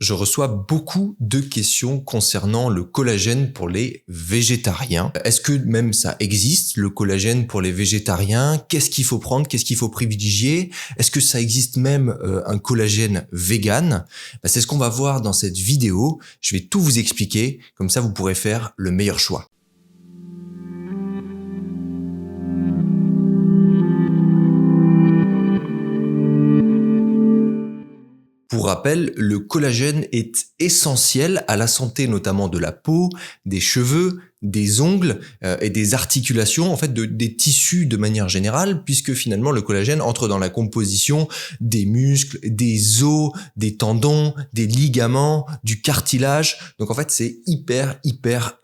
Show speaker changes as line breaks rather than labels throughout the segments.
Je reçois beaucoup de questions concernant le collagène pour les végétariens. Est-ce que même ça existe, le collagène pour les végétariens? Qu'est-ce qu'il faut prendre? Qu'est-ce qu'il faut privilégier? Est-ce que ça existe même un collagène vegan? C'est ce qu'on va voir dans cette vidéo. Je vais tout vous expliquer, comme ça vous pourrez faire le meilleur choix. Pour rappel, le collagène est essentiel à la santé notamment de la peau, des cheveux, des ongles et des articulations, en fait des tissus de manière générale, puisque finalement le collagène entre dans la composition des muscles, des os, des tendons, des ligaments, du cartilage. Donc en fait c'est hyper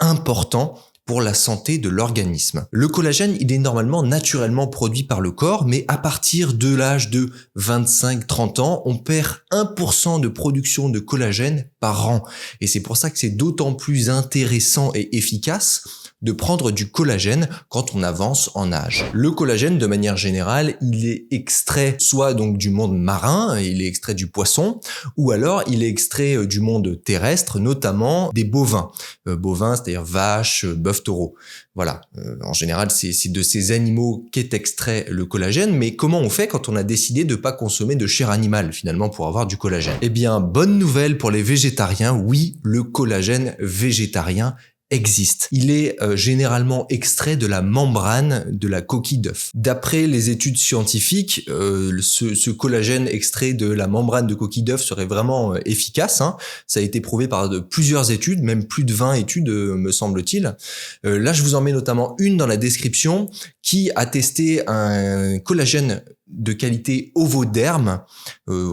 important pour la santé de l'organisme. Le collagène, il est normalement naturellement produit par le corps, mais à partir de l'âge de 25-30 ans, on perd 1% de production de collagène par an. Et c'est pour ça que c'est d'autant plus intéressant et efficace de prendre du collagène quand on avance en âge. Le collagène, de manière générale, il est extrait soit donc du monde marin, il est extrait du poisson, ou alors il est extrait du monde terrestre, notamment des bovins. Bovins, c'est-à-dire vaches, bœufs, taureaux. Voilà, en général, c'est de ces animaux qu'est extrait le collagène, mais comment on fait quand on a décidé de ne pas consommer de chair animale, finalement, pour avoir du collagène? Eh bien, bonne nouvelle pour les végétariens, oui, le collagène végétarien existe. Il est généralement extrait de la membrane de la coquille d'œuf. D'après les études scientifiques, ce collagène extrait de la membrane de coquille d'œuf serait vraiment efficace. Ça a été prouvé par plusieurs études, même plus de 20 études me semble-t-il. Là, je vous en mets notamment une dans la description qui a testé un collagène de qualité Ovoderm,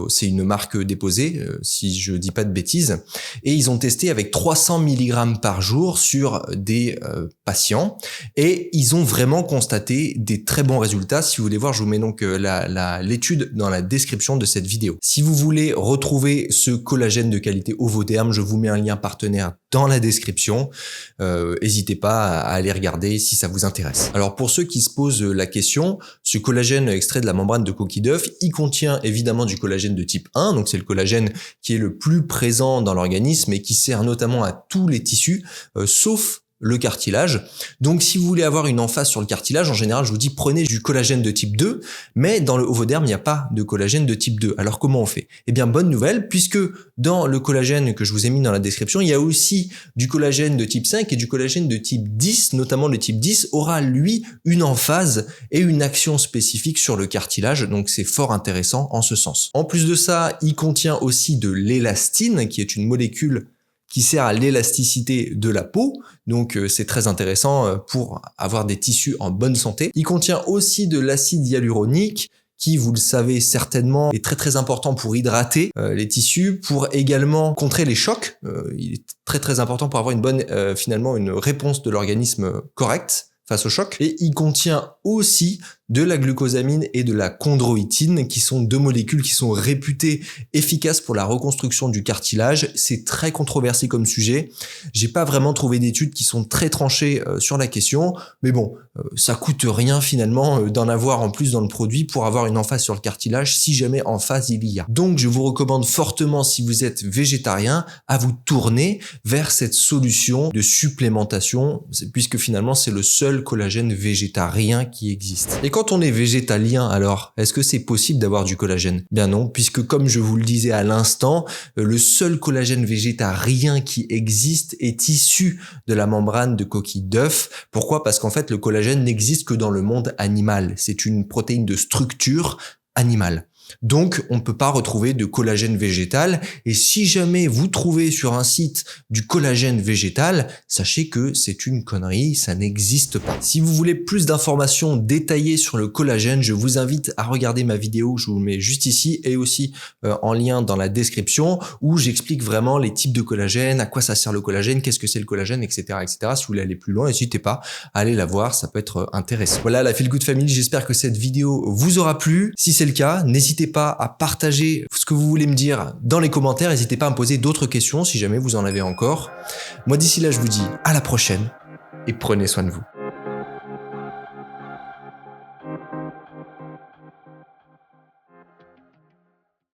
c'est une marque déposée, si je dis pas de bêtises, et ils ont testé avec 300 mg par jour sur des patients, et ils ont vraiment constaté des très bons résultats. Si vous voulez voir, je vous mets donc l'étude dans la description de cette vidéo. Si vous voulez retrouver ce collagène de qualité Ovoderm, je vous mets un lien partenaire dans la description. N'hésitez pas à aller regarder si ça vous intéresse. Alors pour ceux qui se posent la question, ce collagène extrait de la membrane de coquille d'œuf, il contient évidemment du collagène de type 1, donc c'est le collagène qui est le plus présent dans l'organisme et qui sert notamment à tous les tissus, sauf le cartilage. Donc si vous voulez avoir une emphase sur le cartilage, en général je vous dis prenez du collagène de type 2, mais dans le Ovoderm il n'y a pas de collagène de type 2. Alors comment on fait? Eh bien bonne nouvelle, puisque dans le collagène que je vous ai mis dans la description, il y a aussi du collagène de type 5 et du collagène de type 10, notamment le type 10 aura lui une emphase et une action spécifique sur le cartilage, donc c'est fort intéressant en ce sens. En plus de ça, il contient aussi de l'élastine qui est une molécule qui sert à l'élasticité de la peau, donc c'est très intéressant pour avoir des tissus en bonne santé. Il contient aussi de l'acide hyaluronique, qui, vous le savez certainement, est très important pour hydrater les tissus, pour également contrer les chocs. Il est très important pour avoir une bonne, finalement, une réponse de l'organisme correcte face au choc. Et il contient aussi de la glucosamine et de la chondroïtine, qui sont deux molécules qui sont réputées efficaces pour la reconstruction du cartilage. C'est très controversé comme sujet. J'ai pas vraiment trouvé d'études qui sont très tranchées sur la question, mais bon, ça coûte rien finalement d'en avoir en plus dans le produit pour avoir une emphase sur le cartilage si jamais emphase il y a. Donc je vous recommande fortement, si vous êtes végétarien, à vous tourner vers cette solution de supplémentation, puisque finalement c'est le seul collagène végétarien qui existe. Et quand on est végétalien, alors, est-ce que c'est possible d'avoir du collagène? Bien non, puisque comme je vous le disais à l'instant, le seul collagène végétarien qui existe est issu de la membrane de coquille d'œuf. Pourquoi? Parce qu'en fait, le collagène n'existe que dans le monde animal. C'est une protéine de structure animale. Donc, on ne peut pas retrouver de collagène végétal. Et si jamais vous trouvez sur un site du collagène végétal, sachez que c'est une connerie, ça n'existe pas. Si vous voulez plus d'informations détaillées sur le collagène, je vous invite à regarder ma vidéo, je vous mets juste ici et aussi en lien dans la description, où j'explique vraiment les types de collagène, à quoi ça sert le collagène, qu'est-ce que c'est le collagène, etc., etc. Si vous voulez aller plus loin, n'hésitez pas à aller la voir, ça peut être intéressant. Voilà la Feel Good Family, j'espère que cette vidéo vous aura plu. Si c'est le cas, n'hésitez pas à partager ce que vous voulez me dire dans les commentaires. N'hésitez pas à me poser d'autres questions si jamais vous en avez encore. Moi, d'ici là, je vous dis à la prochaine et prenez soin de vous.